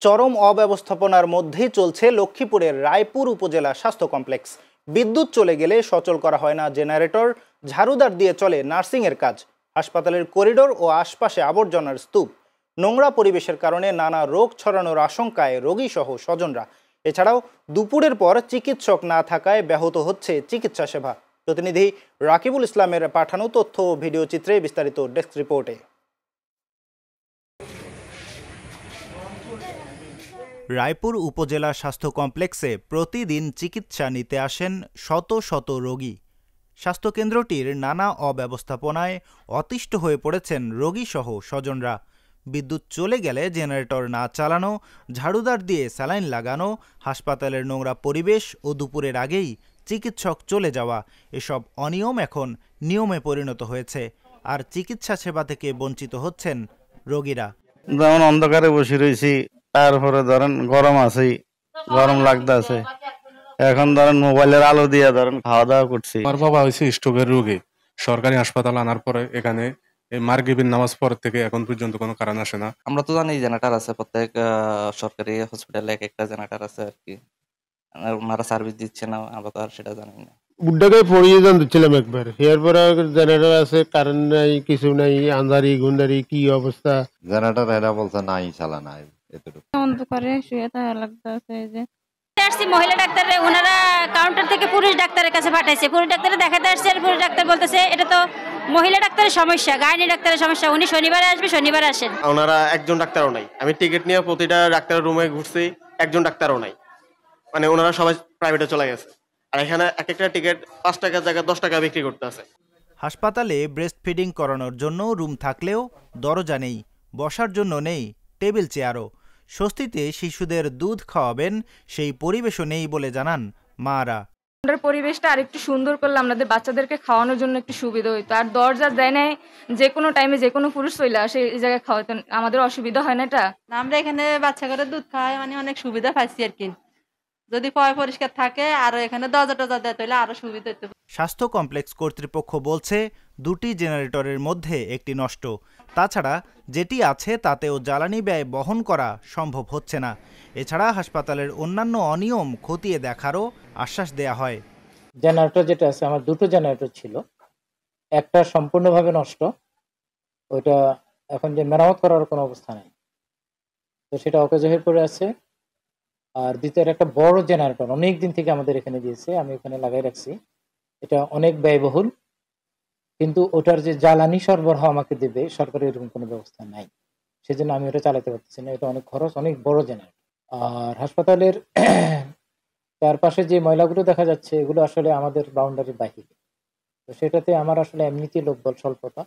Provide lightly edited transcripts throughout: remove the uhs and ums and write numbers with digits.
চরম অব্যবস্থাপনার মধ্যেই চলছে লক্ষ্মীপুরের রায়পুর উপজেলা স্বাস্থ্য কমপ্লেক্স। বিদ্যুৎ চলে গেলে সচল করা হয় না জেনারেটর, ঝাড়ুদার দিয়ে চলে নার্সিংয়ের কাজ। হাসপাতালের করিডোর ও আশপাশে আবর্জনার স্তূপ। নোংরা পরিবেশের কারণে নানা রোগ ছড়ানোর আশঙ্কায় রোগীসহ স্বজনরা। এছাড়াও দুপুরের পর চিকিৎসক না থাকায় ব্যাহত হচ্ছে চিকিৎসা সেবা। প্রতিনিধি রাকিবুল ইসলামের পাঠানো তথ্য ও ভিডিও চিত্রে বিস্তারিত ডেস্ক রিপোর্টে। রায়পুর উপজেলা স্বাস্থ্য কমপ্লেক্সে প্রতিদিন চিকিৎসা নিতে আসেন শত শত রোগী। স্বাস্থ্যকেন্দ্রটির নানা অব্যবস্থাপনায় অতিষ্ঠ হয়ে পড়েছেন রোগীসহ স্বজনরা। বিদ্যুৎ চলে গেলে জেনারেটর না চালানো, ঝাড়ুদার দিয়ে স্যালাইন লাগানো, হাসপাতালের নোংরা পরিবেশ ও দুপুরের আগেই চিকিৎসক চলে যাওয়া, এসব অনিয়ম এখন নিয়মে পরিণত হয়েছে। আর চিকিৎসা সেবা থেকে বঞ্চিত হচ্ছেন রোগীরা। যেমন অন্ধকারে বসে রয়েছি, তারপরে ধরেন গরম আছে, গরম লাগতেছে। এখন ধরেন মোবাইলের আলো দিয়ে ধরেন খাওয়া দাওয়া করছি। আমার বাবা হয়েছে স্ট্রোকের রোগী। সরকারি হাসপাতাল আনার পরে এখানে মাগরিবের নামাজ পর থেকে এখন পর্যন্ত কোনো কারণ আসে না। আমরা তো জানি জেনারেটর আছে, প্রত্যেক সরকারি হসপিটালে এক একটা জেনারেটর আছে আর কি। ওনারা সার্ভিস দিচ্ছে না, আমরা তো আর সেটা জানি না। বুড্ডাকে পড়িয়ে জানতেছিলাম একবার, এরপরে জেনারেটর আছে, কারেন্ট নাই, কিছু নাই, আন্ধারি গুন্দারি কি অবস্থা। জেনারেটর এরা বলছে নাই, চালা নাই, এতটুকু অন্ধকারে শুয়ে থাকা লাগতেছে। যে মহিলা ডাক্তার, ওনারা কাউন্টার থেকে পুরুষ ডাক্তারের কাছে পাঠাইছে, পুরুষ ডাক্তারে দেখাতে আসছে, আর পুরুষ ডাক্তার বলতেছে এটা তো মহিলা ডাক্তারের সমস্যা, গাইনি ডাক্তারের সমস্যা, উনি শনিবারে আসবে, শনিবারে আসেন। ওনারা একজন ডাক্তারও নাই। আমি টিকিট নিয়ে প্রতিটা ডাক্তারের রুমে ঘুরছি, একজন ডাক্তারও নাই। মানে ওনারা সবাই প্রাইভেটে চলে গেছে। আর এখানে এক একটা টিকিট 5 টাকার জায়গায় 10 টাকা বিক্রি করতে আছে। হাসপাতালে ব্রেস্ট ফিডিং করানোর জন্য রুম থাকলেও দরজা নেই, বসার জন্য নেই টেবিল চেয়ারও। স্বস্তিতে শিশুদের দুধ খাওয়াবেন সেই পরিবেশও নেই বলে জানান মারা। পরিবেশটা আর একটু সুন্দর করলে আমাদের বাচ্চাদেরকে খাওয়ানোর জন্য একটু সুবিধা হইতো। আর দরজা দেয় নাই, যে কোনো টাইমে যে কোনো পুরুষ চলে আসে এই জায়গায় খাওয়াতেন, আমাদের অসুবিধা হয় না। এটা আমরা এখানে বাচ্চা করে দুধ খাওয়াই, মানে অনেক সুবিধা পাইছি আর কি। যদি পরিষ্কার থাকে আর এখানে দরজা টরজা দেয় তাহলে আরো সুবিধা হতো। স্বাস্থ্য কমপ্লেক্স কর্তৃপক্ষ বলছে 2টি জেনারেটরের মধ্যে একটি নষ্ট। তাছাড়া যেটি আছে তাতেও জ্বালানি ব্যয় বহন করা সম্ভব হচ্ছে না। এছাড়া হাসপাতালের অন্যান্য অনিয়ম খতিয়ে দেখারও আশ্বাস দেয়া হয়। জেনারেটর যেটা আছে, আমার 2টো জেনারেটর ছিল, একটা সম্পূর্ণভাবে নষ্ট, ওইটা এখন যে মেরামত করার কোনো অবস্থা নেই, তো সেটা অকেজ হয়ে পড়ে আছে। আর দ্বিতীয় একটা বড় জেনারেটর অনেক দিন থেকে আমাদের এখানে দিয়েছে, আমি এখানে লাগাই রাখছি, এটা অনেক ব্যয়বহুল, কিন্তু ওটার যে জ্বালানি সরবরাহ আমাকে দেবে সরকারের এরকম কোনো ব্যবস্থা নাই, সেজন্য আমি ওটা চালাতে পারতেছি না। এটা অনেক খরচ, অনেক বড় জেনারেটর। আর হাসপাতালের চারপাশে যে ময়লাগুলো দেখা যাচ্ছে এগুলো আসলে আমাদের বাউন্ডারির বাহিরে, তো সেটাতে আমার আসলে এমনিতে লোকবল স্বল্পতা,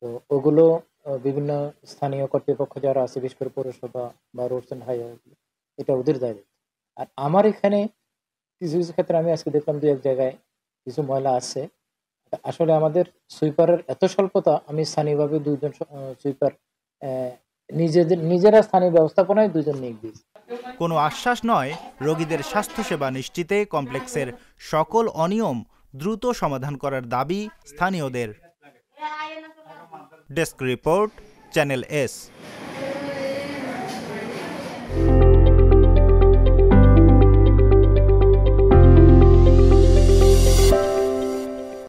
তো ওগুলো বিভিন্ন স্থানীয় কর্তৃপক্ষ যারা আছে, বিশেষ করে পৌরসভা বা রোডস অ্যান্ড হাইওয়ে, এটা ওদের দায়িত্ব। আর আমার এখানে কিছু কিছু ক্ষেত্রে আমি আজকে দেখলাম 2-1 জায়গায় কিছু ময়লা আছে। আসলে আমাদের সুইপারের এত স্বল্পতা, আমি স্থানীয়ভাবে 2জন সুইপার নিজেরা স্থানীয় ব্যবস্থাপনায় 2জন নিয়োগ দিয়েছি। কোনো আশ্বাস নয় রোগীদের স্বাস্থ্যসেবা নিশ্চিতে কমপ্লেক্সের সকল অনিয়ম দ্রুত সমাধান করার দাবি স্থানীয়দের। Desk report, channel S.